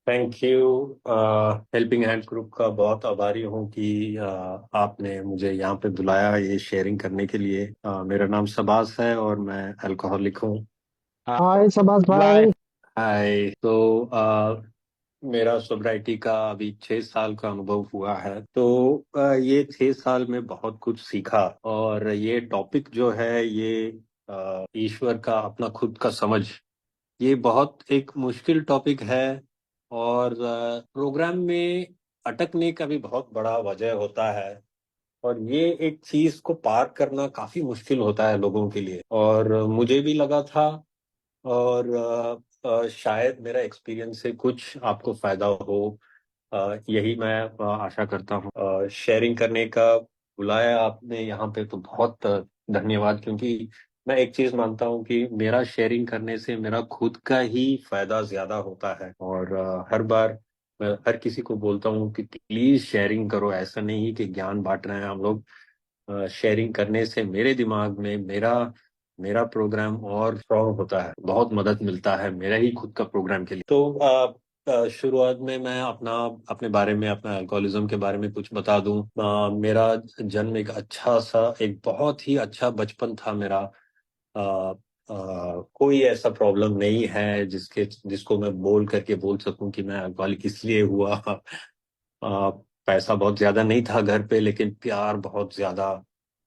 Thank you. Helping hand group का बहुत आभारी हूँ कि आपने मुझे यहाँ पे बुलाया ये शेयरिंग करने के लिए। मेरा नाम शबाज है और मैं अल्कोहलिक हूँ। हाय शबाज भाई। हाय। तो मेरा सोब्राइटी का अभी 6 साल का अनुभव हुआ है। तो ये 6 साल में बहुत कुछ सीखा। और ये टॉपिक जो है ये ईश्वर का अपना खुद का समझ, ये बहुत एक मुश्किल टॉपिक है। और प्रोग्राम में अटकने का भी बहुत बड़ा वजह होता है। और ये एक चीज को पार करना काफी मुश्किल होता है लोगों के लिए, और मुझे भी लगा था। और शायद मेरा एक्सपीरियंस से कुछ आपको फायदा हो, यही मैं आशा करता हूँ। शेयरिंग करने का बुलाया आपने यहाँ पे तो बहुत धन्यवाद। क्योंकि मैं एक चीज मानता हूँ कि मेरा शेयरिंग करने से मेरा खुद का ही फायदा ज्यादा होता है। और हर बार मैं हर किसी को बोलता हूँ कि प्लीज शेयरिंग करो। ऐसा नहीं कि ज्ञान बांट रहे हैं हम लोग। शेयरिंग करने से मेरे दिमाग में मेरा मेरा प्रोग्राम और स्ट्रॉन्ग होता है, बहुत मदद मिलता है मेरा ही खुद का प्रोग्राम के लिए। तो शुरुआत में मैं अपने बारे में, अपना अल्कोहलिज्म के बारे में कुछ बता दूं। मेरा जन्म एक अच्छा सा, एक बहुत ही अच्छा बचपन था मेरा। कोई ऐसा प्रॉब्लम नहीं है जिसको मैं बोल करके बोल सकूं कि मैं अल्कोहलिक इसलिए हुआ। पैसा बहुत ज्यादा नहीं था घर पे, लेकिन प्यार बहुत ज्यादा।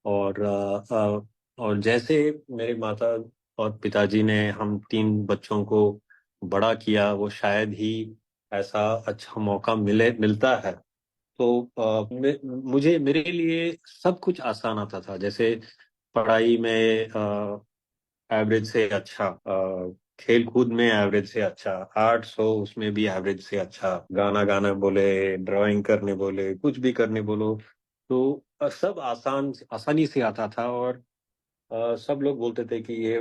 और और जैसे मेरे माता और पिताजी ने हम तीन बच्चों को बड़ा किया, वो शायद ही ऐसा अच्छा मौका मिलता है। तो मुझे मेरे लिए सब कुछ आसान आता था। जैसे पढ़ाई में एवरेज से अच्छा, खेल कूद में एवरेज से अच्छा, आर्ट्स हो उसमें भी एवरेज से अच्छा, गाना गाना बोले, ड्राइंग करने बोले, कुछ भी करने बोलो तो सब आसानी से आता था। और सब लोग बोलते थे कि ये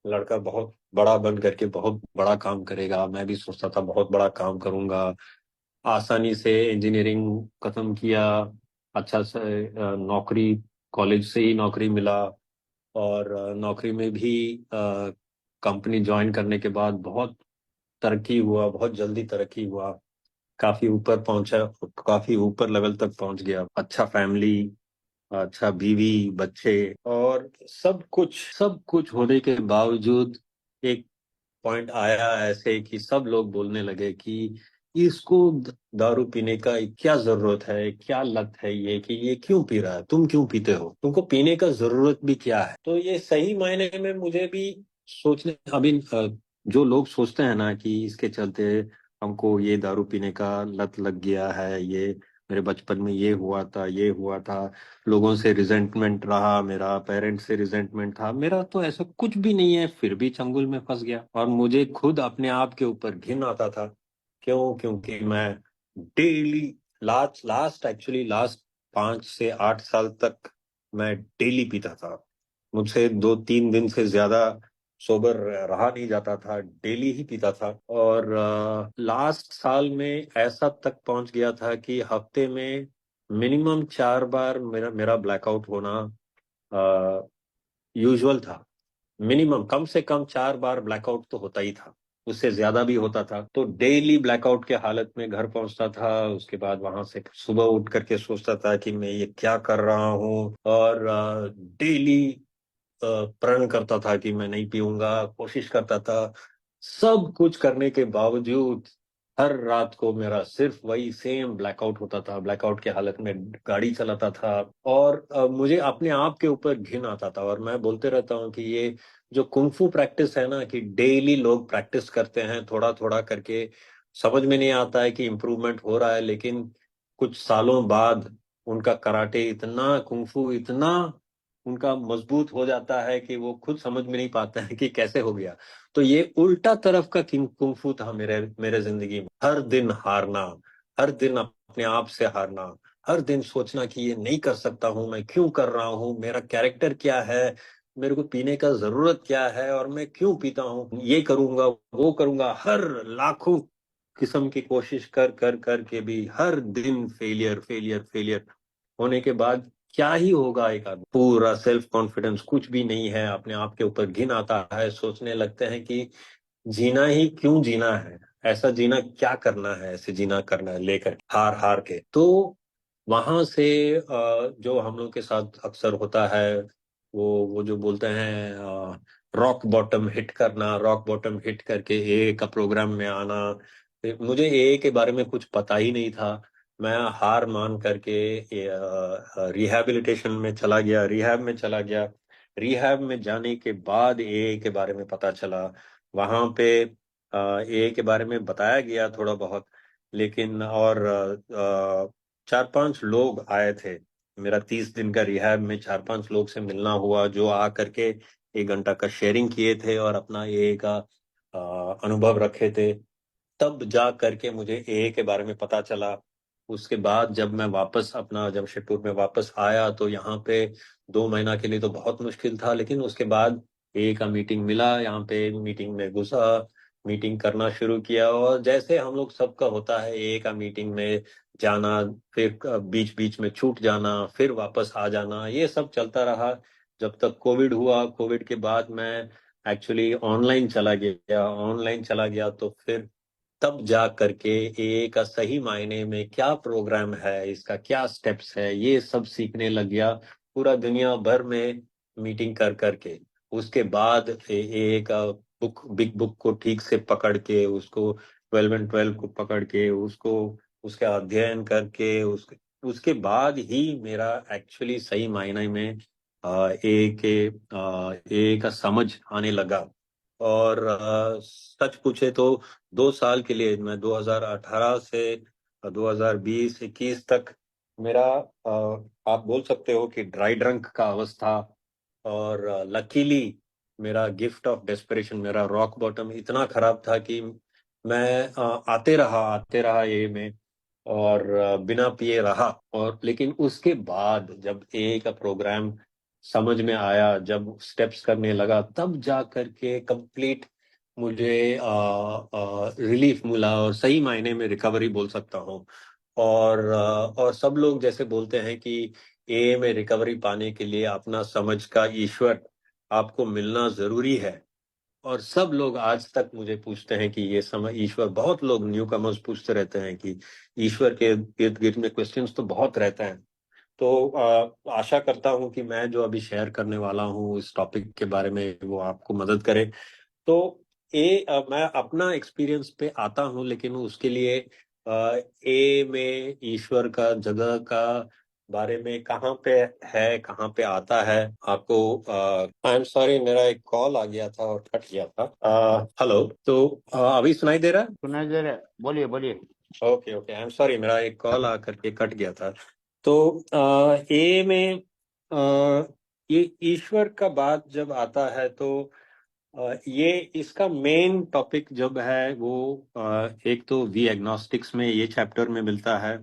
लड़का बहुत बड़ा बन करके बहुत बड़ा काम करेगा। मैं भी सोचता था बहुत बड़ा काम करूंगा। आसानी से इंजीनियरिंग खत्म किया, अच्छा से नौकरी, कॉलेज से ही नौकरी मिला। और नौकरी में भी कंपनी ज्वाइन करने के बाद बहुत तरक्की हुआ, बहुत जल्दी तरक्की हुआ। काफी ऊपर पहुंचा, काफी ऊपर लेवल तक पहुंच गया। अच्छा फैमिली, अच्छा बीवी, बच्चे, और सब कुछ होने के बावजूद एक पॉइंट आया ऐसे कि सब लोग बोलने लगे कि इसको दारू पीने का क्या जरूरत है, क्या लत है ये, कि ये क्यों पी रहा है, तुम क्यों पीते हो, तुमको पीने का जरूरत भी क्या है। तो ये सही मायने में मुझे भी सोचने अभी जो लोग सोचते हैं ना कि इसके चलते हमको ये दारू पीने का लत लग गया है, ये मेरे बचपन में ये हुआ था, ये हुआ था, लोगों से रिजेंटमेंट रहा, मेरा पेरेंट्स से रिजेंटमेंट था, मेरा तो ऐसा कुछ भी नहीं है, फिर भी चंगुल में फंस गया। और मुझे खुद अपने आप के ऊपर घिन आता था। क्यों? क्योंकि मैं डेली, लास्ट 5 से 8 साल तक मैं डेली पीता था। मुझसे 2-3 दिन से ज्यादा सोबर रहा नहीं जाता था, डेली ही पीता था। और लास्ट साल में ऐसा तक पहुंच गया था कि हफ्ते में मिनिमम 4 बार मेरा मेरा ब्लैकआउट होना यूजुअल था। मिनिमम, कम से कम 4 बार ब्लैकआउट तो होता ही था, उससे ज्यादा भी होता था। तो डेली ब्लैकआउट के हालत में घर पहुंचता था। उसके बाद वहां से सुबह उठ करके सोचता था कि मैं ये क्या कर रहा हूँ। और डेली प्रण करता था कि मैं नहीं पीऊंगा, कोशिश करता था। सब कुछ करने के बावजूद हर रात को मेरा सिर्फ वही सेम ब्लैकआउट होता था। ब्लैकआउट की हालत में गाड़ी चलाता था। और मुझे अपने आप के ऊपर घिन आता था। और मैं बोलते रहता हूँ कि ये जो कुंफू प्रैक्टिस है ना, कि डेली लोग प्रैक्टिस करते हैं थोड़ा थोड़ा करके, समझ में नहीं आता है कि इम्प्रूवमेंट हो रहा है, लेकिन कुछ सालों बाद उनका कराटे इतना, कुंफू इतना उनका मजबूत हो जाता है कि वो खुद समझ में नहीं पाते हैं कि कैसे हो गया। तो ये उल्टा तरफ का कुंफू था मेरे मेरे जिंदगी में। हर दिन हारना, हर दिन अपने आप से हारना, हर दिन सोचना कि ये नहीं कर सकता हूं, मैं क्यों कर रहा हूँ, मेरा कैरेक्टर क्या है, मेरे को पीने का जरूरत क्या है, और मैं क्यों पीता हूँ, ये करूंगा वो करूंगा, हर लाखों किस्म की कोशिश कर कर कर के भी हर दिन फेलियर फेलियर फेलियर होने के बाद क्या ही होगा। एक आदमी पूरा सेल्फ कॉन्फिडेंस कुछ भी नहीं है, अपने आप के ऊपर घिन आता है, सोचने लगते हैं कि जीना ही क्यों जीना है, ऐसा जीना क्या करना है, ऐसे जीना करना है लेकर हार हार के। तो वहां से जो हम लोग के साथ अक्सर होता है, वो जो बोलते हैं रॉक बॉटम हिट करना, रॉक बॉटम हिट करके ए का प्रोग्राम में आना। मुझे ए के बारे में कुछ पता ही नहीं था। मैं हार मान करके रिहैबिलिटेशन में चला गया, रिहैब में चला गया। रिहैब में जाने के बाद ए के बारे में पता चला। वहां पे ए के बारे में बताया गया थोड़ा बहुत, लेकिन और 4-5 लोग आए थे। मेरा 30 दिन का रिहैब में 4-5 लोग से मिलना हुआ, जो आ करके 1 घंटा का शेयरिंग किए थे और अपना ए का अनुभव रखे थे। तब जा करके मुझे ए के बारे में पता चला। उसके बाद जब मैं वापस अपना जमशेदपुर में वापस आया, तो यहाँ पे 2 महीना के लिए तो बहुत मुश्किल था, लेकिन उसके बाद ए का मीटिंग मिला, यहाँ पे मीटिंग में घुसा, मीटिंग करना शुरू किया। और जैसे हम लोग सबका होता है ए का मीटिंग में जाना, फिर बीच बीच में छूट जाना, फिर वापस आ जाना, ये सब चलता रहा जब तक कोविड हुआ। कोविड के बाद मैं एक्चुअली ऑनलाइन चला गया। ऑनलाइन चला गया तो फिर तब जा करके ए का सही मायने में क्या प्रोग्राम है, इसका क्या स्टेप्स है, ये सब सीखने लग गया, पूरा दुनिया भर में मीटिंग कर करके। उसके बाद ए का बिग बुक को ठीक से पकड़ के, उसको 12 and 12 को पकड़ के, उसको उसका अध्ययन करके, उसके बाद ही मेरा एक्चुअली सही मायने में ए का समझ आने लगा। और सच पूछे तो 2 साल के लिए, मैं 2018 से 2020-21 तक मेरा आप बोल सकते हो कि ड्राई ड्रंक का अवस्था। और लकीली मेरा गिफ्ट ऑफ डेस्परेशन, मेरा रॉक बॉटम इतना खराब था कि मैं आते रहा ये में, और बिना पिए रहा। और लेकिन उसके बाद जब ए का प्रोग्राम समझ में आया, जब स्टेप्स करने लगा, तब जा करके कंप्लीट मुझे रिलीफ मिला, और सही मायने में रिकवरी बोल सकता हूँ। और सब लोग जैसे बोलते हैं कि ए में रिकवरी पाने के लिए अपना समझ का ईश्वर आपको मिलना जरूरी है। और सब लोग आज तक मुझे पूछते हैं कि ये समय ईश्वर, बहुत लोग न्यू कमर्स पूछते रहते हैं कि ईश्वर के इर्द गिर्द में क्वेश्चंस तो बहुत रहते हैं। तो आशा करता हूँ कि मैं जो अभी शेयर करने वाला हूँ इस टॉपिक के बारे में, वो आपको मदद करे। तो मैं अपना एक्सपीरियंस पे आता हूँ, लेकिन उसके लिए ए में ईश्वर का जगह का बारे में कहाँ पे है, कहाँ पे आता है आपको। आई एम सॉरी, मेरा एक कॉल आ गया था और कट गया था। हेलो, तो अभी सुनाई दे रहा है? सुनाई दे रहा है, बोलिए बोलिए। Okay okay, I am sorry, मेरा एक कॉल आ करके कट गया था। तो ए में ये ईश्वर का बात जब आता है, तो ये इसका मेन टॉपिक जब है वो एक तो वी एग्नोस्टिक्स में ये चैप्टर में मिलता है।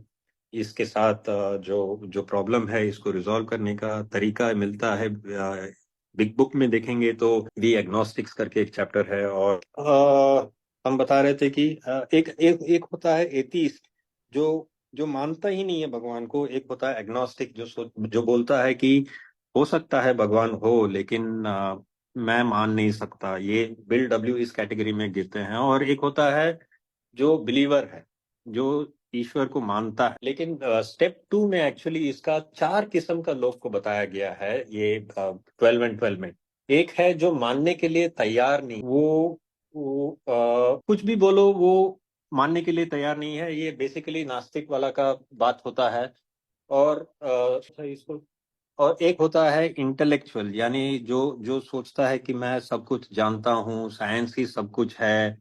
इसके साथ जो जो प्रॉब्लम है, इसको रिजॉल्व करने का तरीका मिलता है। बिग बुक में देखेंगे तो वी एग्नोस्टिक्स करके एक चैप्टर है। और हम बता रहे थे कि एक एक एक होता है एथीस्ट, जो जो मानता ही नहीं है भगवान को। एक होता है एग्नोस्टिक, जो बोलता है कि हो सकता है भगवान हो, लेकिन मैं मान नहीं सकता। ये बिल डब्ल्यू इस कैटेगरी में गिरते हैं। और एक होता है जो बिलीवर है, जो ईश्वर को मानता है। लेकिन स्टेप 2 में एक्चुअली इसका 4 किस्म का लोग को बताया गया है, ये 12 and 12 में। एक है जो मानने के लिए तैयार नहीं, वो कुछ भी बोलो, वो मानने के लिए तैयार नहीं है। ये बेसिकली नास्तिक वाला का बात होता है। और इसको, और एक होता है इंटेलेक्चुअल, यानी जो जो सोचता है कि मैं सब कुछ जानता हूँ, साइंस ही सब कुछ है,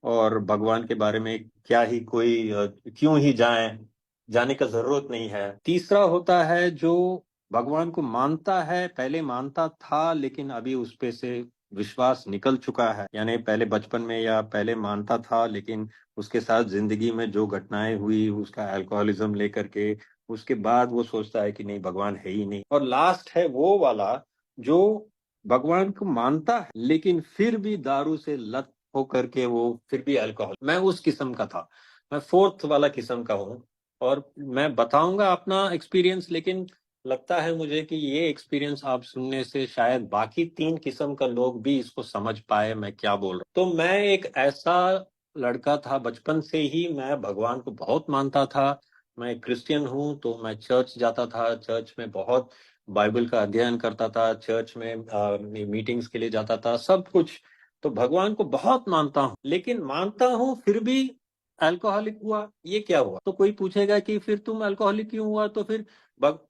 और भगवान के बारे में क्या ही कोई क्यों ही जाने का जरूरत नहीं है। तीसरा होता है जो भगवान को मानता है, पहले मानता था लेकिन अभी उस पे से विश्वास निकल चुका है। यानी पहले बचपन में या पहले मानता था, लेकिन उसके साथ जिंदगी में जो घटनाएं हुई, उसका अल्कोहलिज्म लेकर के, उसके बाद वो सोचता है कि नहीं, भगवान है ही नहीं। और लास्ट है वो वाला जो भगवान को मानता है, लेकिन फिर भी दारू से लत होकर के वो फिर भी अल्कोहल। मैं उस किस्म का था, मैं फोर्थ वाला किस्म का हूँ। और मैं बताऊंगा अपना एक्सपीरियंस, लेकिन लगता है मुझे कि ये एक्सपीरियंस आप सुनने से शायद बाकी 3 किस्म का लोग भी इसको समझ पाए मैं क्या बोल रहा हूँ। तो मैं एक ऐसा लड़का था बचपन से ही मैं भगवान को बहुत मानता था। मैं क्रिश्चियन हूँ तो मैं चर्च जाता था, चर्च में बहुत बाइबल का अध्ययन करता था, चर्च में मीटिंग्स के लिए जाता था, सब कुछ। तो भगवान को बहुत मानता हूँ, लेकिन मानता हूँ फिर भी अल्कोहलिक हुआ। ये क्या हुआ? तो कोई पूछेगा कि फिर तुम अल्कोहलिक क्यों हुआ? तो फिर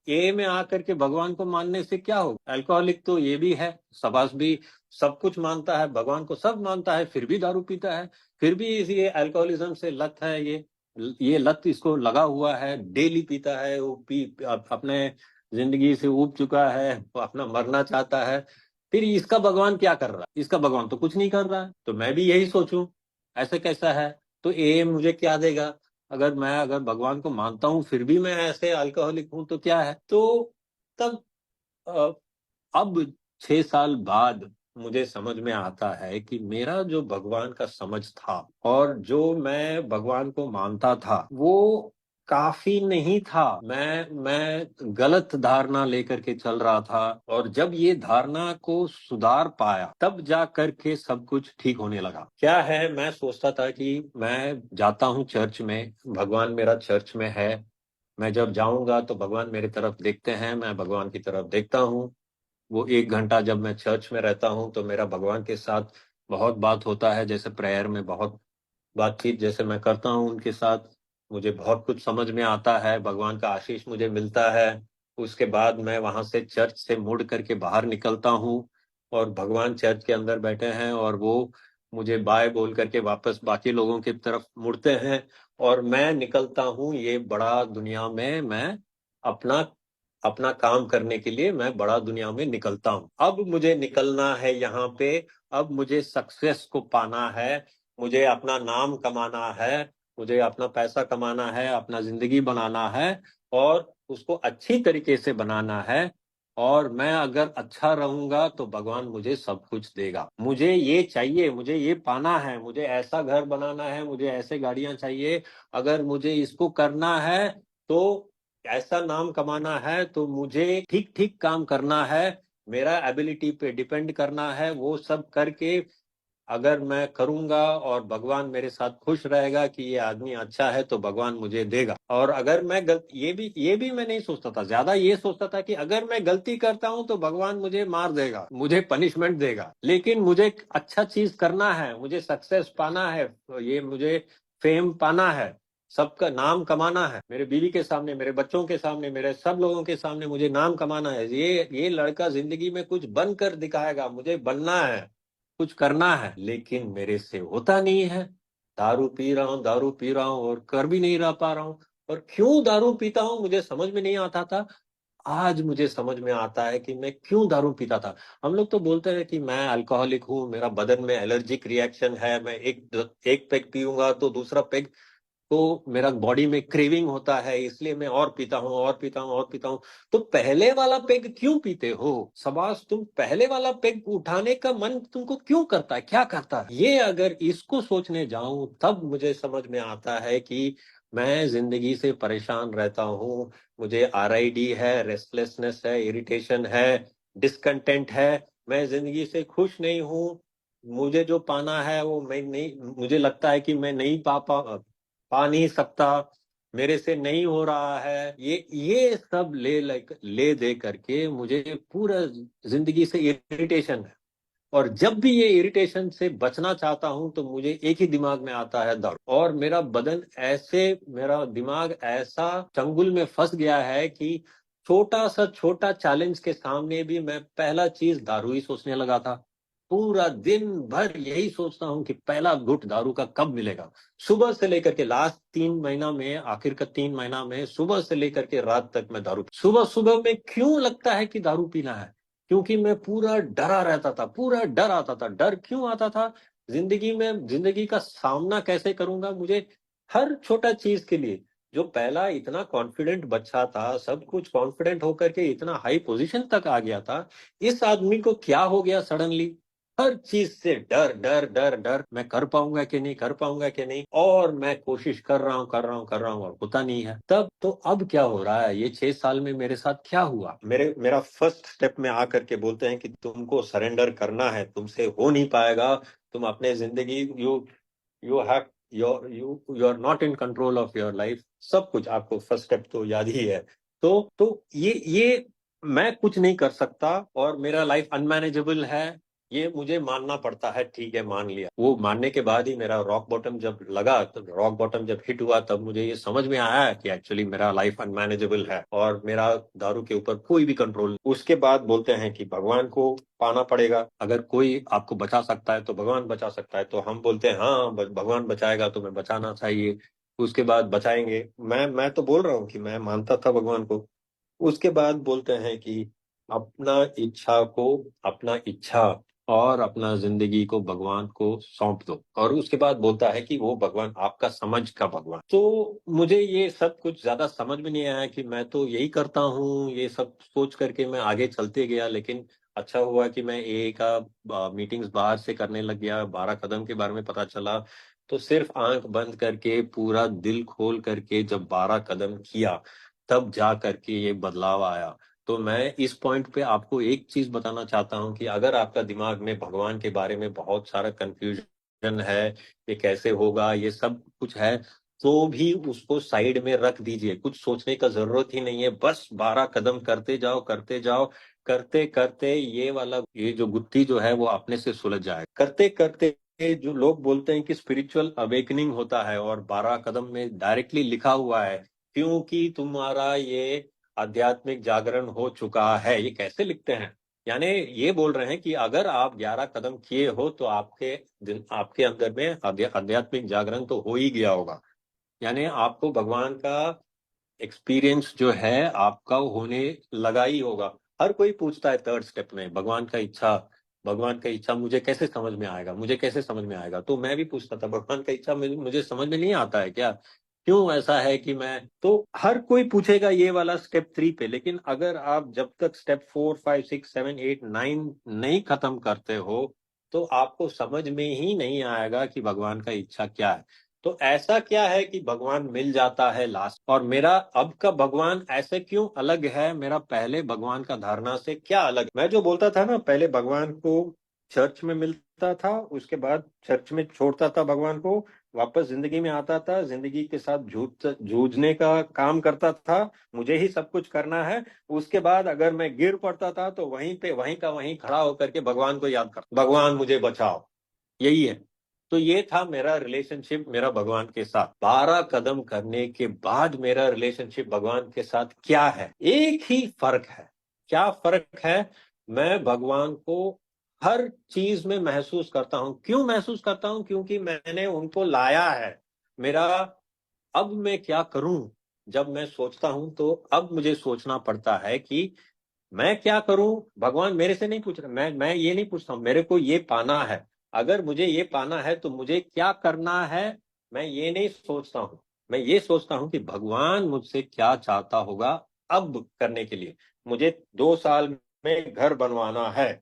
ये में आकर के भगवान को मानने से क्या होगा? अल्कोहलिक तो ये भी है, सबास भी सब कुछ मानता है, भगवान को सब मानता है, फिर भी दारू पीता है। फिर भी ये अल्कोहलिज्म से लत है, ये लत इसको लगा हुआ है, डेली पीता है, वो अपने जिंदगी से ऊब चुका है, वो अपना मरना चाहता है। फिर इसका भगवान क्या कर रहा है? इसका भगवान तो कुछ नहीं कर रहा है। तो मैं भी यही सोचूं, ऐसे कैसा है? तो ये मुझे क्या देगा? अगर भगवान को मानता हूँ फिर भी मैं ऐसे अल्कोहलिक हूं तो क्या है? तो तब अ, अब 6 साल बाद मुझे समझ में आता है कि मेरा जो भगवान का समझ था और जो मैं भगवान को मानता था वो काफी नहीं था। मैं गलत धारणा लेकर के चल रहा था, और जब ये धारणा को सुधार पाया तब जा करके सब कुछ ठीक होने लगा। क्या है, मैं सोचता था कि मैं जाता हूँ चर्च में, भगवान मेरा चर्च में है, मैं जब जाऊंगा तो भगवान मेरी तरफ देखते हैं, मैं भगवान की तरफ देखता हूँ। वो 1 घंटा जब मैं चर्च में रहता हूँ तो मेरा भगवान के साथ बहुत बात होता है, जैसे प्रेयर में बहुत बातचीत जैसे मैं करता हूँ उनके साथ। मुझे बहुत कुछ समझ में आता है, भगवान का आशीष मुझे मिलता है। उसके बाद मैं वहां से चर्च से मुड़ करके बाहर निकलता हूँ, और भगवान चर्च के अंदर बैठे हैं और वो मुझे बाय बोल करके वापस बाकी लोगों की तरफ मुड़ते हैं, और मैं निकलता हूँ ये बड़ा दुनिया में। मैं अपना अपना काम करने के लिए मैं बड़ा दुनिया में निकलता हूँ। अब मुझे निकलना है यहाँ पे, अब मुझे सक्सेस को पाना है, मुझे अपना नाम कमाना है, मुझे अपना पैसा कमाना है, अपना जिंदगी बनाना है, और उसको अच्छी तरीके से बनाना है। और मैं अगर अच्छा रहूंगा तो भगवान मुझे सब कुछ देगा। मुझे ये चाहिए, मुझे ये पाना है, मुझे ऐसा घर बनाना है, मुझे ऐसे गाड़ियां चाहिए। अगर मुझे इसको करना है तो ऐसा नाम कमाना है, तो मुझे ठीक ठीक काम करना है, मेरा एबिलिटी पे डिपेंड करना है। वो सब करके अगर मैं करूंगा और भगवान मेरे साथ खुश रहेगा कि ये आदमी अच्छा है, तो भगवान मुझे देगा। और अगर मैं ये भी मैं नहीं सोचता था, ज्यादा ये सोचता था कि अगर मैं गलती करता हूं तो भगवान मुझे मार देगा, मुझे पनिशमेंट देगा। लेकिन मुझे अच्छा चीज करना है, मुझे सक्सेस पाना है, तो ये मुझे फेम पाना है, सबका नाम कमाना है, मेरे बीवी के सामने, मेरे बच्चों के सामने, मेरे सब लोगों के सामने मुझे नाम कमाना है। ये लड़का जिंदगी में कुछ बनकर दिखाएगा, मुझे बनना है, कुछ करना है, लेकिन मेरे से होता नहीं है। दारू पी रहा हूँ, दारू पी रहा हूँ और कर भी नहीं रह पा रहा हूँ। और क्यों दारू पीता हूँ मुझे समझ में नहीं आता था। आज मुझे समझ में आता है कि मैं क्यों दारू पीता था। हम लोग तो बोलते हैं कि मैं अल्कोहलिक हूँ, मेरा बदन में एलर्जिक रिएक्शन है, मैं एक एक पेग पीऊंगा तो दूसरा पेग तो मेरा बॉडी में क्रेविंग होता है, इसलिए मैं और पीता हूँ और पीता हूँ और पीता हूँ। तो पहले वाला पेग क्यों पीते हो? सबास, तुम पहले वाला पेग उठाने का मन तुमको क्यों करता है, क्या करता है? ये अगर इसको सोचने जाऊं तब मुझे समझ में आता है कि मैं जिंदगी से परेशान रहता हूँ। मुझे आरआईडी है, रेस्टलेसनेस है, इरिटेशन है, डिसकंटेंट है, मैं जिंदगी से खुश नहीं हूँ। मुझे जो पाना है वो मैं नहीं, मुझे लगता है कि मैं नहीं पा नहीं सकता, मेरे से नहीं हो रहा है। ये सब ले दे करके मुझे पूरा जिंदगी से इरिटेशन है। और जब भी ये इरिटेशन से बचना चाहता हूं तो मुझे एक ही दिमाग में आता है, दारू। और मेरा दिमाग ऐसा चंगुल में फंस गया है कि छोटा सा छोटा चैलेंज के सामने भी मैं पहला चीज दारू ही सोचने लगा था। पूरा दिन भर यही सोचता हूँ कि पहला घुट दारू का कब मिलेगा। सुबह से लेकर के लास्ट 3 महीना में, आखिर का 3 महीना में, सुबह से लेकर के रात तक मैं दारू, सुबह सुबह में क्यों लगता है कि दारू पीना है? क्योंकि मैं पूरा डरा रहता था, पूरा डर आता था। डर क्यों आता था? जिंदगी का सामना कैसे करूंगा, मुझे हर छोटा चीज के लिए। जो पहला इतना कॉन्फिडेंट बच्चा था, सब कुछ कॉन्फिडेंट होकर के इतना हाई पोजीशन तक आ गया था, इस आदमी को क्या हो गया सडनली? हर चीज से डर डर डर डर, मैं कर पाऊंगा कि नहीं, कर पाऊंगा कि नहीं, और मैं कोशिश कर रहा हूँ, कर रहा हूँ, कर रहा हूँ, और होता नहीं है। तब तो अब क्या हो रहा है, ये 6 साल में मेरे साथ क्या हुआ? मेरा फर्स्ट स्टेप में आकर के बोलते हैं कि तुमको सरेंडर करना है, तुमसे हो नहीं पाएगा, तुम अपने जिंदगी, you you have you are not in control of your life. सब कुछ आपको फर्स्ट स्टेप तो याद ही है। तो ये मैं कुछ नहीं कर सकता और मेरा लाइफ अनमैनेजेबल है, ये मुझे मानना पड़ता है। ठीक है, मान लिया। वो मानने के बाद ही मेरा रॉक बॉटम जब लगा, तो रॉक बॉटम जब हिट हुआ, तब मुझे ये समझ में आया कि एक्चुअली मेरा लाइफ अनमैनेजेबल है और मेरा दारू के ऊपर कोई भी कंट्रोल नहीं। उसके बाद बोलते हैं कि भगवान को पाना पड़ेगा। अगर कोई आपको बचा सकता है तो भगवान बचा सकता है, तो हम बोलते हैं हाँ, भगवान बचाएगा तो मैं बचाना चाहिए। उसके बाद बचाएंगे। मैं तो बोल रहा हूँ कि मैं मानता था भगवान को। उसके बाद बोलते हैं कि अपना इच्छा को, अपना इच्छा और अपना जिंदगी को भगवान को सौंप दो। और उसके बाद बोलता है कि वो भगवान आपका समझ का भगवान। तो मुझे ये सब कुछ ज्यादा समझ में नहीं आया कि मैं तो यही करता हूँ, ये सब सोच करके मैं आगे चलते गया। लेकिन अच्छा हुआ कि मैं ए का मीटिंग्स बाहर से करने लग गया, 12 कदम के बारे में पता चला। तो सिर्फ आंख बंद करके, पूरा दिल खोल करके जब 12 कदम किया, तब जा करके ये बदलाव आया। तो मैं इस पॉइंट पे आपको एक चीज बताना चाहता हूँ कि अगर आपका दिमाग में भगवान के बारे में बहुत सारा कंफ्यूजन है, ये कैसे होगा, ये सब कुछ है, तो भी उसको साइड में रख दीजिए। कुछ सोचने का जरूरत ही नहीं है, बस 12 कदम करते जाओ, करते जाओ। करते करते ये जो गुत्थी जो है वो अपने से सुलझ जाए। करते करते जो लोग बोलते हैं कि स्पिरिचुअल अवेकनिंग होता है, और 12 कदम में डायरेक्टली लिखा हुआ है क्योंकि तुम्हारा ये आध्यात्मिक जागरण हो चुका है। ये कैसे लिखते हैं? यानी ये बोल रहे हैं कि अगर आप 11 कदम किए हो तो आपके अंदर में आध्यात्मिक जागरण तो हो ही गया होगा। यानी आपको भगवान का एक्सपीरियंस जो है आपका होने लगा ही होगा। हर कोई पूछता है थर्ड स्टेप में, भगवान का इच्छा मुझे कैसे समझ में आएगा, मुझे कैसे समझ में आएगा। तो मैं भी पूछता था, भगवान का इच्छा मुझे समझ में नहीं आता है क्या? क्यों ऐसा है कि मैं तो हर कोई पूछेगा ये वाला स्टेप 3 पे। लेकिन अगर आप जब तक स्टेप 4, 5, 6, 7, 8, 9 नहीं खत्म करते हो, तो आपको समझ में ही नहीं आएगा कि भगवान का इच्छा क्या है। तो ऐसा क्या है कि भगवान मिल जाता है लास्ट? और मेरा अब का भगवान ऐसे क्यों अलग है मेरा पहले भगवान का धारणा से? क्या अलग? मैं जो बोलता था ना, पहले भगवान को चर्च में मिलता था, उसके बाद चर्च में छोड़ता था भगवान को, वापस जिंदगी में आता था, जिंदगी के साथ जूझने का काम करता था, मुझे ही सब कुछ करना है। उसके बाद अगर मैं गिर पड़ता था तो वहीं पे वहीं का वहीं खड़ा होकर के भगवान को याद कर, भगवान मुझे बचाओ। यही है। तो ये था मेरा रिलेशनशिप मेरा भगवान के साथ। 12 कदम करने के बाद मेरा रिलेशनशिप भगवान के साथ क्या है? एक ही फर्क है। क्या फर्क है? मैं भगवान को हर चीज में महसूस करता हूं। क्यों महसूस करता हूं? क्योंकि मैंने उनको लाया है। मेरा अब मैं क्या करूं? जब मैं सोचता हूं तो अब मुझे सोचना पड़ता है कि मैं क्या करूं। भगवान मेरे से नहीं पूछ रहे, मैं ये नहीं पूछता हूं मेरे को ये पाना है। अगर मुझे ये पाना है तो मुझे क्या करना है, मैं ये नहीं सोचता हूं। मैं ये सोचता हूं कि भगवान मुझसे क्या चाहता होगा अब करने के लिए। मुझे 2 साल में घर बनवाना है,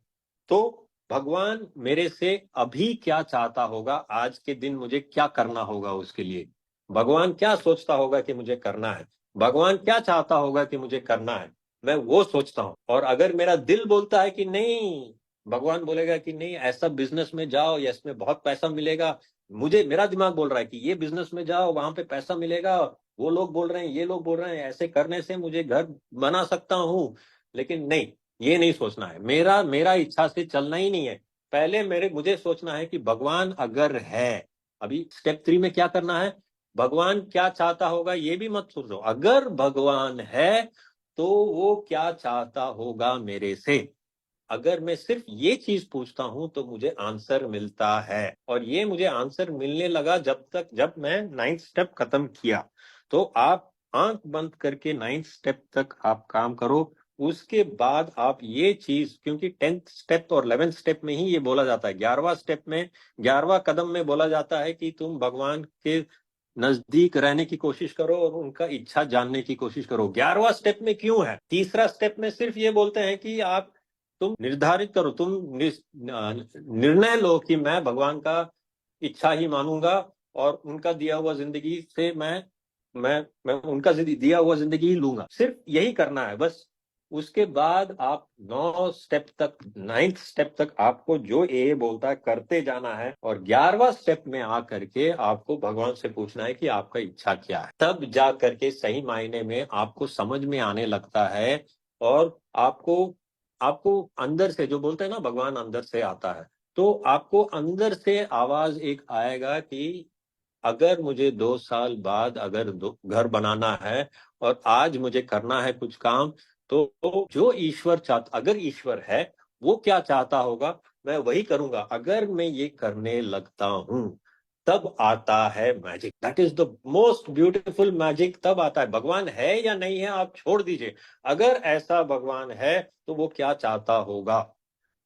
तो भगवान मेरे से अभी क्या चाहता होगा, आज के दिन मुझे क्या करना होगा उसके लिए। भगवान क्या सोचता होगा कि मुझे करना है, भगवान क्या चाहता होगा कि मुझे करना है, मैं वो सोचता हूँ। और अगर मेरा दिल बोलता है कि नहीं, भगवान बोलेगा कि नहीं ऐसा बिजनेस में जाओ या इसमें बहुत पैसा मिलेगा, मुझे मेरा दिमाग बोल रहा है कि ये बिजनेस में जाओ, वहां पे पैसा मिलेगा, वो लोग बोल रहे हैं, ये लोग बोल रहे हैं, ऐसे करने से मुझे घर बना सकता हूँ। लेकिन नहीं, ये नहीं सोचना है। मेरा मेरा इच्छा से चलना ही नहीं है। पहले मेरे मुझे सोचना है कि भगवान अगर है, अभी स्टेप 3 में क्या करना है, भगवान क्या चाहता होगा ये भी मत सोचो। अगर भगवान है तो वो क्या चाहता होगा मेरे से। अगर मैं सिर्फ ये चीज पूछता हूं तो मुझे आंसर मिलता है। और ये मुझे आंसर मिलने लगा जब मैं 9th स्टेप खत्म किया। तो आप आंख बंद करके 9th स्टेप तक आप काम करो। उसके बाद आप ये चीज, क्योंकि 10th स्टेप और 11th स्टेप में ही ये बोला जाता है, 11वां स्टेप में, 11वां कदम में बोला जाता है कि तुम भगवान के नजदीक रहने की कोशिश करो और उनका इच्छा जानने की कोशिश करो। 11वां स्टेप में क्यों है? तीसरा स्टेप में सिर्फ ये बोलते हैं कि आप, तुम निर्धारित करो, निर्णय लो कि मैं भगवान का इच्छा ही मानूंगा और उनका दिया हुआ जिंदगी से मैं उनका दिया हुआ जिंदगी ही लूंगा। सिर्फ यही करना है बस। उसके बाद आप 9 स्टेप तक आपको जो ए बोलता है करते जाना है, और 11वां स्टेप में आकर के आपको भगवान से पूछना है कि आपका इच्छा क्या है। तब जा करके सही मायने में आपको समझ में आने लगता है। और आपको आपको अंदर से जो बोलते हैं ना, भगवान अंदर से आता है, तो आपको अंदर से आवाज एक आएगा कि अगर मुझे 2 साल बाद अगर घर बनाना है और आज मुझे करना है कुछ काम, तो जो ईश्वर चाहता, अगर ईश्वर है, वो क्या चाहता होगा मैं वही करूंगा। अगर मैं ये करने लगता हूं, तब आता है magic. That is the most beautiful magic. तब आता है। भगवान है या नहीं है आप छोड़ दीजिए, अगर ऐसा भगवान है तो वो क्या चाहता होगा।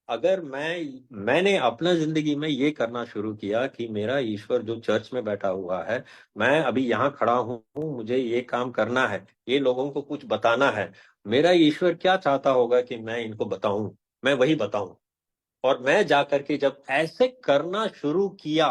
अगर मैंने अपना जिंदगी में ये करना शुरू किया कि मेरा ईश्वर जो चर्च में बैठा हुआ है, मैं अभी यहाँ खड़ा हूँ, मुझे ये काम करना है, ये लोगों को कुछ बताना है, मेरा ईश्वर क्या चाहता होगा कि मैं इनको बताऊं, मैं वही बताऊं। और मैं जाकर के जब ऐसे करना शुरू किया,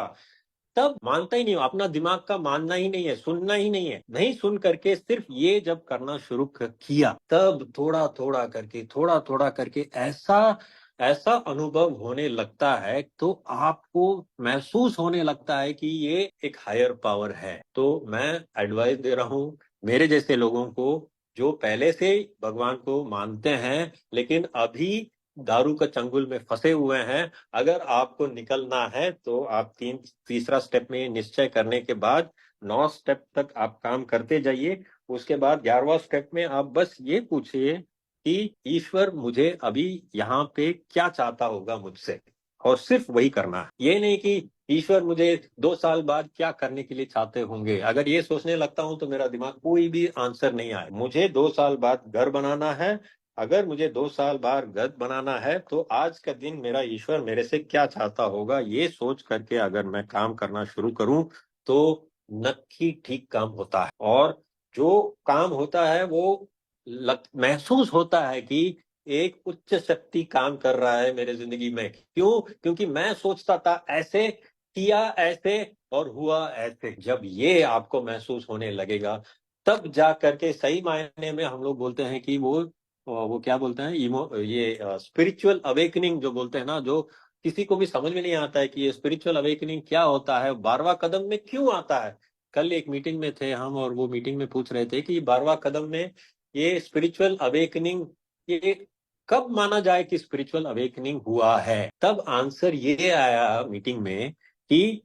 तब मानता ही नहीं हूं, अपना दिमाग का मानना ही नहीं है, सुनना ही नहीं है, नहीं सुन करके सिर्फ ये जब करना शुरू किया, तब थोड़ा थोड़ा करके ऐसा ऐसा अनुभव होने लगता है, तो आपको महसूस होने लगता है कि ये एक हायर पावर है। तो मैं एडवाइस दे रहा हूँ मेरे जैसे लोगों को, जो पहले से भगवान को मानते हैं लेकिन अभी दारू का चंगुल में फंसे हुए हैं, अगर आपको निकलना है तो आप तीसरा स्टेप में निश्चय करने के बाद 9 स्टेप तक आप काम करते जाइए। उसके बाद 11वां स्टेप में आप बस ये पूछिए कि ईश्वर मुझे अभी यहाँ पे क्या चाहता होगा मुझसे, और सिर्फ वही करना है। ये नहीं कि ईश्वर मुझे 2 साल बाद क्या करने के लिए चाहते होंगे। अगर ये सोचने लगता हूं तो मेरा दिमाग कोई भी आंसर नहीं आए। मुझे 2 साल बाद घर बनाना है, अगर मुझे 2 साल बाद घर बनाना है तो आज का दिन मेरा ईश्वर मेरे से क्या चाहता होगा, ये सोच करके अगर मैं काम करना शुरू करूं, तो नक्की ठीक काम होता है। और जो काम होता है वो महसूस होता है कि एक उच्च शक्ति काम कर रहा है मेरे जिंदगी में। क्यों? क्योंकि मैं सोचता था ऐसे, किया ऐसे, और हुआ ऐसे। जब ये आपको महसूस होने लगेगा, तब जा करके सही मायने में हम लोग बोलते हैं कि वो क्या बोलते हैं, ये स्पिरिचुअल अवेकनिंग जो बोलते हैं ना, जो किसी को भी समझ में नहीं आता है कि ये स्पिरिचुअल अवेकनिंग क्या होता है, 12वां कदम में क्यों आता है। कल एक मीटिंग में थे हम, और वो मीटिंग में पूछ रहे थे कि 12वां कदम में ये स्पिरिचुअल अवेकनिंग, ये कब माना जाए कि स्पिरिचुअल अवेकनिंग हुआ है। तब आंसर ये आया मीटिंग में कि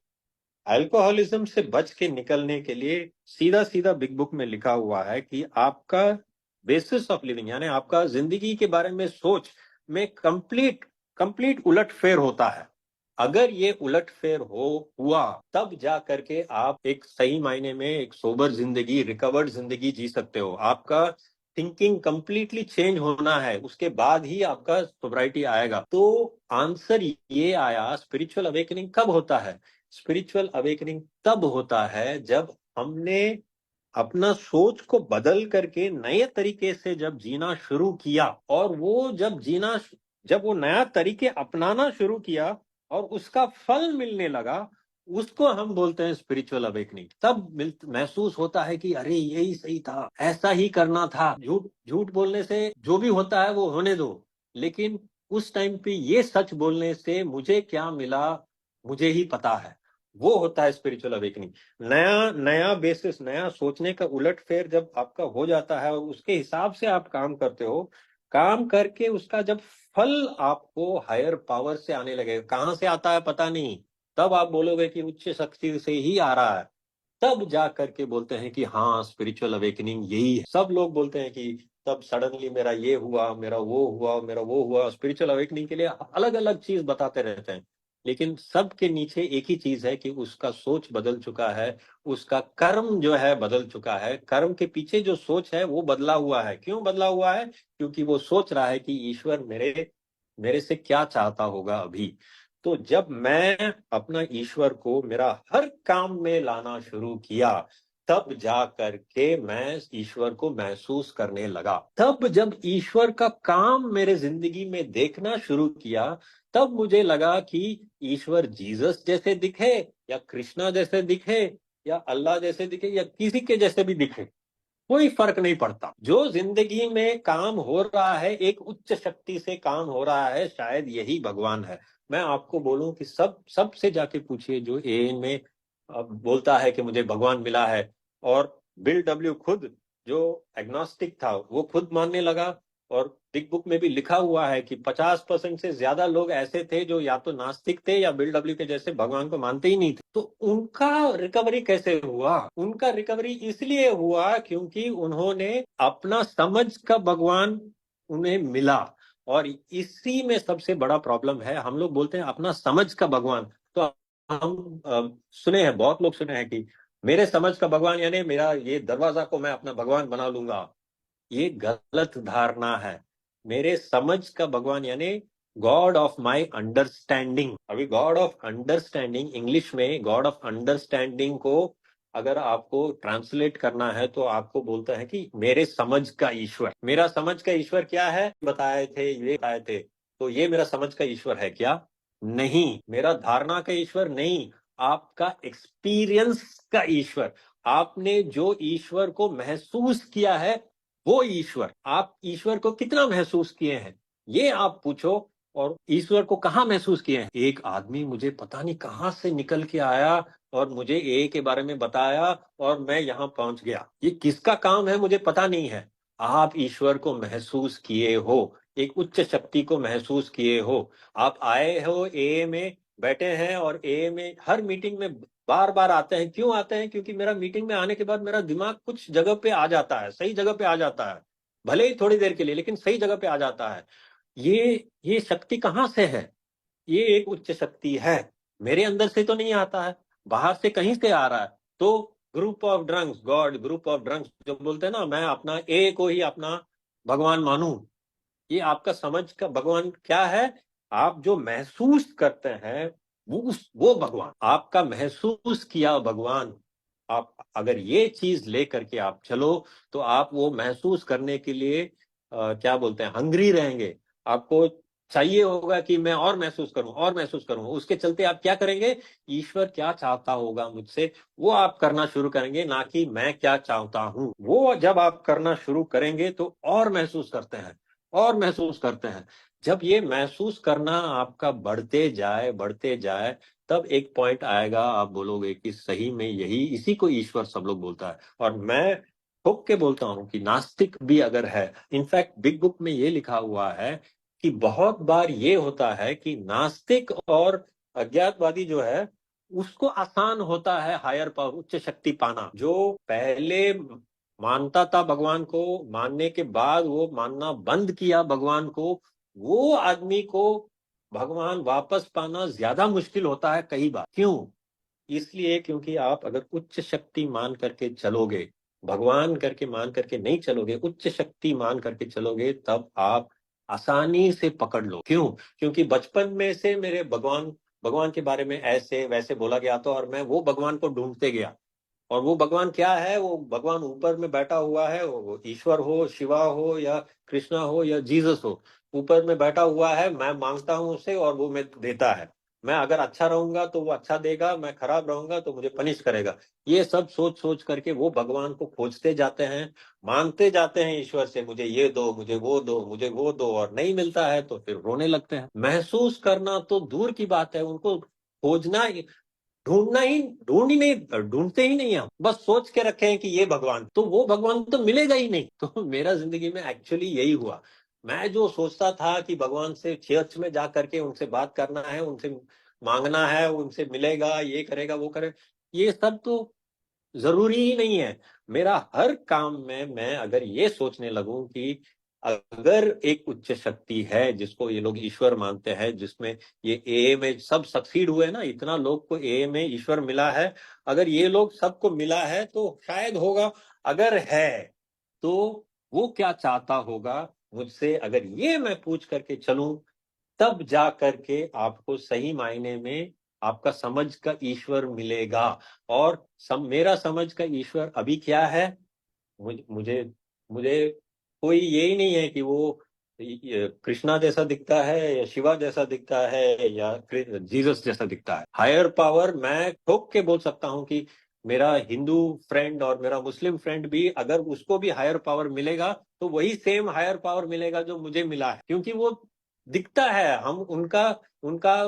अल्कोहलिज्म से बच के निकलने के लिए सीधा सीधा बिग बुक में लिखा हुआ है कि आपका बेसिस ऑफ लिविंग, यानी आपका जिंदगी के बारे में सोच में कंप्लीट कंप्लीट उलटफेर होता है। अगर ये उलटफेर हो हुआ, तब जा करके आप एक सही मायने में एक सोबर जिंदगी, रिकवर्ड जिंदगी जी सकते हो। आपका थिंकिंग कंप्लीटली चेंज होना है, उसके बाद ही आपका सोब्राइटी आएगा। तो आंसर ये आया, स्पिरिचुअल अवेकनिंग कब होता है। स्पिरिचुअल अवेकनिंग तब होता है जब हमने अपना सोच को बदल करके नए तरीके से जब जीना शुरू किया, और वो जब वो नया तरीके अपनाना शुरू किया और उसका फल मिलने लगा, उसको हम बोलते हैं स्पिरिचुअल अवेकनिंग। तब महसूस होता है कि अरे यही सही था, ऐसा ही करना था। झूठ झूठ बोलने से जो भी होता है वो होने दो, लेकिन उस टाइम पे ये सच बोलने से मुझे क्या मिला, मुझे ही पता है। वो होता है स्पिरिचुअल अवेकनिंग। नया नया बेसिस, नया सोचने का उलटफेर जब आपका हो जाता है और उसके हिसाब से आप काम करते हो, काम करके उसका जब फल आपको हायर पावर से आने लगेगा, कहां से आता है पता नहीं, तब आप बोलोगे कि उच्च शक्ति से ही आ रहा है। तब जा करके बोलते हैं कि हाँ, स्पिरिचुअल अवेकनिंग यही है। सब लोग बोलते हैं कि तब सडनली मेरा ये हुआ, मेरा वो हुआ, मेरा वो हुआ। स्पिरिचुअल अवेकनिंग के लिए अलग अलग चीज बताते रहते हैं, लेकिन सबके नीचे एक ही चीज है कि उसका सोच बदल चुका है, उसका कर्म जो है बदल चुका है। कर्म के पीछे जो सोच है वो बदला हुआ है। क्यों बदला हुआ है? क्योंकि वो सोच रहा है कि ईश्वर मेरे मेरे से क्या चाहता होगा अभी। तो जब मैं अपना ईश्वर को मेरा हर काम में लाना शुरू किया, तब जा करके मैं ईश्वर को महसूस करने लगा। तब जब ईश्वर का काम मेरे जिंदगी में देखना शुरू किया, तब मुझे लगा कि ईश्वर जीसस जैसे दिखे, या कृष्णा जैसे दिखे, या अल्लाह जैसे दिखे, या किसी के जैसे भी दिखे, कोई फर्क नहीं पड़ता। जो जिंदगी में काम हो रहा है एक उच्च शक्ति से काम हो रहा है, शायद यही भगवान है। मैं आपको बोलूं कि सबसे जाके पूछिए जो ए में बोलता है कि मुझे भगवान मिला है, और बिल डब्ल्यू खुद जो एग्नोस्टिक था वो खुद मानने लगा। और बिग बुक में भी लिखा हुआ है कि 50% से ज्यादा लोग ऐसे थे जो या तो नास्तिक थे या बिल डब्ल्यू के जैसे भगवान को मानते ही नहीं थे। तो उनका रिकवरी कैसे हुआ? उनका रिकवरी इसलिए हुआ क्योंकि उन्होंने अपना समझ का भगवान उन्हें मिला। और इसी में सबसे बड़ा प्रॉब्लम है, हम लोग बोलते हैं अपना समझ का भगवान। तो हम सुने हैं, बहुत लोग सुने हैं कि मेरे समझ का भगवान यानी मेरा ये दरवाजा को मैं अपना भगवान बना लूंगा। ये गलत धारणा है। मेरे समझ का भगवान यानी गॉड ऑफ माई अंडरस्टैंडिंग। अभी गॉड ऑफ अंडरस्टैंडिंग, इंग्लिश में गॉड ऑफ अंडरस्टैंडिंग को अगर आपको ट्रांसलेट करना है तो आपको बोलता है कि मेरे समझ का ईश्वर। मेरा समझ का ईश्वर क्या है बताए थे, ये बताए थे। तो ये मेरा समझ का ईश्वर है क्या? नहीं। मेरा धारणा का ईश्वर नहीं, आपका एक्सपीरियंस का ईश्वर। आपने जो ईश्वर को महसूस किया है वो ईश्वर। आप ईश्वर को कितना महसूस किए हैं ये आप पूछो। और ईश्वर को कहाँ महसूस किए हैं? एक आदमी मुझे पता नहीं कहाँ से निकल के आया और मुझे ए के बारे में बताया और मैं यहां पहुंच गया। ये किसका काम है मुझे पता नहीं है। आप ईश्वर को महसूस किए हो, एक उच्च शक्ति को महसूस किए हो। आप आए हो ए में, बैठे हैं और ए में हर मीटिंग में बार बार आते हैं। क्यों आते हैं? क्योंकि मेरा मीटिंग में आने के बाद मेरा दिमाग कुछ जगह पे आ जाता है, सही जगह पे आ जाता है। भले ही थोड़ी देर के लिए, लेकिन सही जगह पे आ जाता है। ये शक्ति कहाँ से है? ये एक उच्च शक्ति है। मेरे अंदर से तो नहीं आता है, बाहर से कहीं से आ रहा है। तो group of drunks, God group of drunks जो बोलते हैं ना, मैं अपना ए को ही अपना भगवान मानूं। ये आपका समझ का भगवान क्या है? आप जो महसूस करते हैं वो भगवान, आपका महसूस किया भगवान। आप अगर ये चीज लेकर के आप चलो तो आप वो महसूस करने के लिए क्या बोलते हैं, हंग्री रहेंगे। आपको चाहिए होगा कि मैं और महसूस करूं और महसूस करूं। उसके चलते आप क्या करेंगे? ईश्वर क्या चाहता होगा मुझसे वो आप करना शुरू करेंगे, ना कि मैं क्या चाहता हूं। वो जब आप करना शुरू करेंगे तो और महसूस करते हैं और महसूस करते हैं। जब ये महसूस करना आपका बढ़ते जाए तब एक पॉइंट आएगा, आप बोलोगे कि सही में यही, इसी को ईश्वर सब लोग बोलता है। और मैं ठोक के बोलता हूं कि नास्तिक भी अगर है, इनफैक्ट बिग बुक में ये लिखा हुआ है कि बहुत बार ये होता है कि नास्तिक और अज्ञातवादी जो है उसको आसान होता है हायर पावर, उच्च शक्ति पाना। जो पहले मानता था भगवान को, मानने के बाद वो मानना बंद किया भगवान को, वो आदमी को भगवान वापस पाना ज्यादा मुश्किल होता है कई बार। क्यों? इसलिए क्योंकि आप अगर उच्च शक्ति मान करके चलोगे, भगवान करके मान करके नहीं चलोगे, उच्च शक्ति मान करके चलोगे, तब आप आसानी से पकड़ लो। क्यों? क्योंकि बचपन में से मेरे भगवान भगवान के बारे में ऐसे वैसे बोला गया था और मैं वो भगवान को ढूंढते गया। और वो भगवान क्या है? वो भगवान ऊपर में बैठा हुआ है, वो ईश्वर हो, शिवा हो या कृष्णा हो या जीसस हो, ऊपर में बैठा हुआ है। मैं मांगता हूं उससे और वो मैं देता है। मैं अगर अच्छा रहूंगा तो वो अच्छा देगा, मैं खराब रहूंगा तो मुझे पनिश करेगा। ये सब सोच सोच करके वो भगवान को खोजते जाते हैं, मांगते जाते हैं ईश्वर से, मुझे ये दो, मुझे वो दो, मुझे वो दो, और नहीं मिलता है तो फिर रोने लगते हैं। महसूस करना तो दूर की बात है, उनको खोजना, ढूंढ ही नहीं, ढूंढते ही नहीं हम, बस सोच के रखे हैं कि ये भगवान, तो वो भगवान तो मिलेगा ही नहीं। तो मेरा जिंदगी में एक्चुअली यही हुआ। मैं जो सोचता था कि भगवान से चर्च में जा करके उनसे बात करना है, उनसे मांगना है, उनसे मिलेगा, ये करेगा वो करे, ये सब तो जरूरी ही नहीं है। मेरा हर काम में मैं अगर ये सोचने लगूं कि अगर एक उच्च शक्ति है जिसको ये लोग ईश्वर मानते हैं, जिसमें ये ए में सब सक्सीड हुए ना, इतना लोग को ए में ईश्वर मिला है, अगर ये लोग सबको मिला है तो शायद होगा। अगर है तो वो क्या चाहता होगा मुझसे, अगर ये मैं पूछ करके चलूं, तब जा करके आपको सही मायने में आपका समझ का ईश्वर मिलेगा। और मेरा समझ का ईश्वर अभी क्या है? मुझे मुझे कोई यही नहीं है कि वो कृष्णा जैसा दिखता है या शिवा जैसा दिखता है या जीसस जैसा दिखता है। हायर पावर मैं ठोक के बोल सकता हूँ कि मेरा हिंदू फ्रेंड और मेरा मुस्लिम फ्रेंड भी, अगर उसको भी हायर पावर मिलेगा तो वही सेम हायर पावर मिलेगा जो मुझे मिला है, क्योंकि वो दिखता है। हम उनका उनका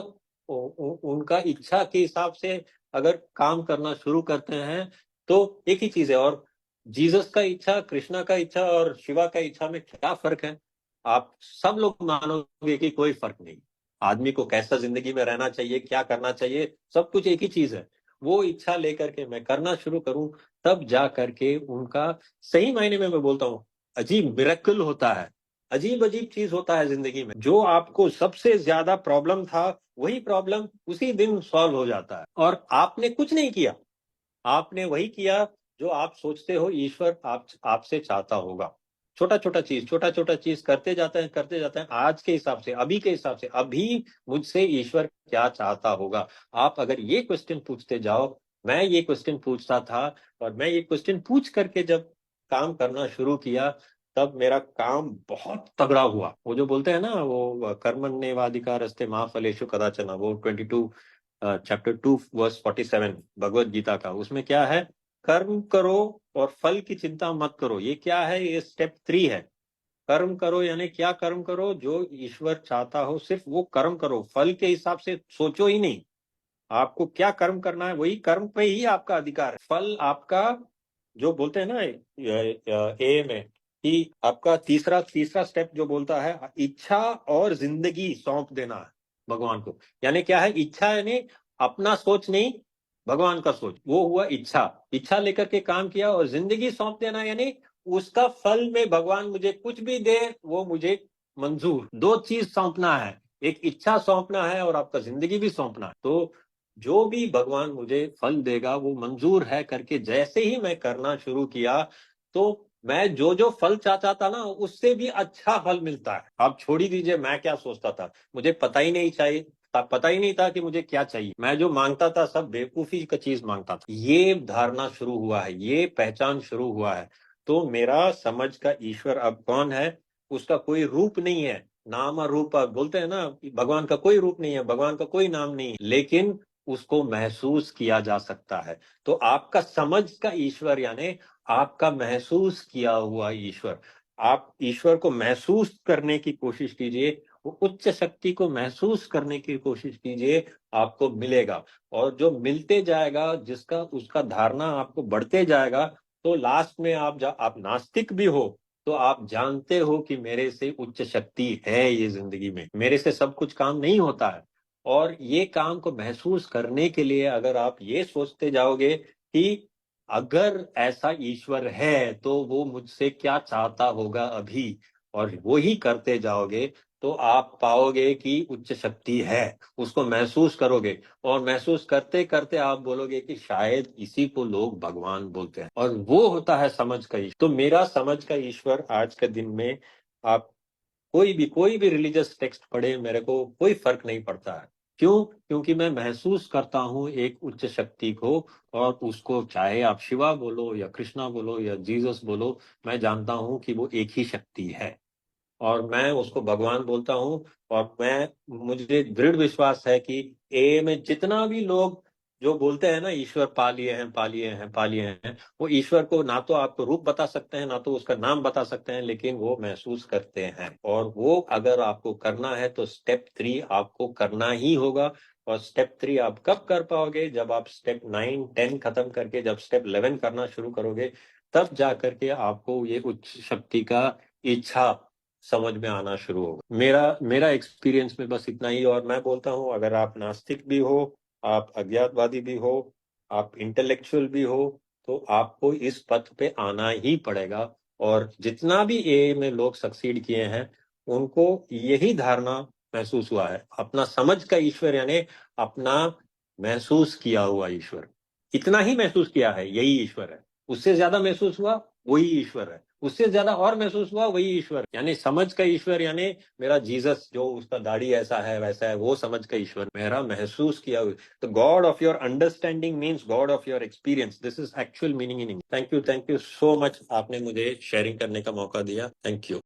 उनका इच्छा के हिसाब से अगर काम करना शुरू करते हैं तो एक ही चीज है। और जीसस का इच्छा, कृष्णा का इच्छा और शिवा का इच्छा में क्या फर्क है? आप सब लोग मानोगे कि कोई फर्क नहीं। आदमी को कैसा जिंदगी में रहना चाहिए, क्या करना चाहिए, सब कुछ एक ही चीज है। वो इच्छा लेकर के मैं करना शुरू करूं, तब जा करके उनका सही मायने में मैं बोलता हूं अजीब मिरेकल होता है। अजीब अजीब चीज होता है जिंदगी में। जो आपको सबसे ज्यादा प्रॉब्लम था, वही प्रॉब्लम उसी दिन सॉल्व हो जाता है, और आपने कुछ नहीं किया। आपने वही किया जो आप सोचते हो ईश्वर आपसे चाहता होगा। छोटा छोटा चीज करते जाते हैं, आज के हिसाब से, अभी के हिसाब से, अभी मुझसे ईश्वर क्या चाहता होगा। आप अगर ये क्वेश्चन पूछते जाओ, मैं ये क्वेश्चन पूछता था, और मैं ये क्वेश्चन पूछ करके जब काम करना शुरू किया, तब मेरा काम बहुत तगड़ा हुआ। वो जो बोलते हैं ना, वो कर्मण्येवाधिकारस्ते मा फलेषु कदाचन, वो 22 चैप्टर 2 वर्स 47 भगवत गीता का, उसमें क्या है? कर्म करो और फल की चिंता मत करो। ये क्या है? ये स्टेप 3 है। कर्म करो यानी क्या? कर्म करो जो ईश्वर चाहता हो, सिर्फ वो कर्म करो। फल के हिसाब से सोचो ही नहीं। आपको क्या कर्म करना है, वही कर्म पे ही आपका अधिकार है। फल आपका, जो बोलते हैं ना ए में, कि आपका तीसरा तीसरा स्टेप जो बोलता है, इच्छा और जिंदगी सौंप देना है भगवान को। यानी क्या है? इच्छा यानी अपना सोच नहीं, भगवान का सोच, वो हुआ इच्छा। इच्छा लेकर के काम किया, और जिंदगी सौंप देना यानी उसका फल में भगवान मुझे कुछ भी दे, वो मुझे मंजूर। दो चीज सौंपना है, एक इच्छा सौंपना है और आपका जिंदगी भी सौंपना है। तो जो भी भगवान मुझे फल देगा वो मंजूर है करके जैसे ही मैं करना शुरू किया, तो मैं जो जो फल चाहता था ना, उससे भी अच्छा फल मिलता है। आप छोड़ ही दीजिए मैं क्या सोचता था, मुझे पता ही नहीं था कि मुझे क्या चाहिए। मैं जो मांगता था सब बेवकूफी का चीज मांगता था। ये धारणा शुरू हुआ है, ये पहचान शुरू हुआ है। तो मेरा समझ का ईश्वर अब कौन है? उसका कोई रूप नहीं है, नाम और रूप। आप बोलते हैं ना, भगवान का कोई रूप नहीं है, भगवान का कोई नाम नहीं है, लेकिन उसको महसूस किया जा सकता है। तो आपका समझ का ईश्वर यानी आपका महसूस किया हुआ ईश्वर। आप ईश्वर को महसूस करने की कोशिश कीजिए, वो उच्च शक्ति को महसूस करने की कोशिश कीजिए, आपको मिलेगा। और जो मिलते जाएगा, जिसका उसका धारणा आपको बढ़ते जाएगा, तो लास्ट में आप नास्तिक भी हो तो आप जानते हो कि मेरे से उच्च शक्ति है, ये जिंदगी में मेरे से सब कुछ काम नहीं होता है। और ये काम को महसूस करने के लिए अगर आप ये सोचते जाओगे कि अगर ऐसा ईश्वर है तो वो मुझसे क्या चाहता होगा अभी, और वो ही करते जाओगे, तो आप पाओगे कि उच्च शक्ति है। उसको महसूस करोगे, और महसूस करते करते आप बोलोगे कि शायद इसी को लोग भगवान बोलते हैं, और वो होता है समझ का ईश्वर। तो मेरा समझ का ईश्वर आज के दिन में, आप कोई भी रिलीजियस टेक्स्ट पढ़े, मेरे को कोई फर्क नहीं पड़ता है। क्यों? क्योंकि मैं महसूस करता हूँ एक उच्च शक्ति को, और उसको चाहे आप शिवा बोलो या कृष्णा बोलो या जीसस बोलो, मैं जानता हूँ कि वो एक ही शक्ति है, और मैं उसको भगवान बोलता हूँ। और मुझे दृढ़ विश्वास है कि ए में जितना भी लोग जो बोलते हैं ना ईश्वर पा लिए हैं, पा लिए हैं, पा लिए हैं, वो ईश्वर को ना तो आपको रूप बता सकते हैं, ना तो उसका नाम बता सकते हैं, लेकिन वो महसूस करते हैं। और वो अगर आपको करना है तो स्टेप 3 आपको करना ही होगा। और स्टेप 3 आप कब कर पाओगे? जब आप स्टेप 9 10 खत्म करके जब स्टेप 11 करना शुरू करोगे, तब जा करके आपको ये उच्च शक्ति का इच्छा समझ में आना शुरू होगा। मेरा मेरा एक्सपीरियंस में बस इतना ही। और मैं बोलता हूँ, अगर आप नास्तिक भी हो, आप अज्ञातवादी भी हो, आप इंटेलेक्चुअल भी हो, तो आपको इस पथ पे आना ही पड़ेगा। और जितना भी ए में लोग सक्सीड किए हैं, उनको यही धारणा महसूस हुआ है, अपना समझ का ईश्वर यानी अपना महसूस किया हुआ ईश्वर। इतना ही महसूस किया है, यही ईश्वर है। उससे ज्यादा महसूस हुआ, वही ईश्वर है। उससे ज्यादा और महसूस हुआ, वही ईश्वर। यानी समझ का ईश्वर यानी मेरा जीसस, जो उसका दाढ़ी ऐसा है वैसा है, वो समझ का ईश्वर। मेरा महसूस किया हुआ। तो God of your understanding means God of your experience. This is actual meaning in English. Thank you so much, आपने मुझे शेयरिंग करने का मौका दिया। Thank you.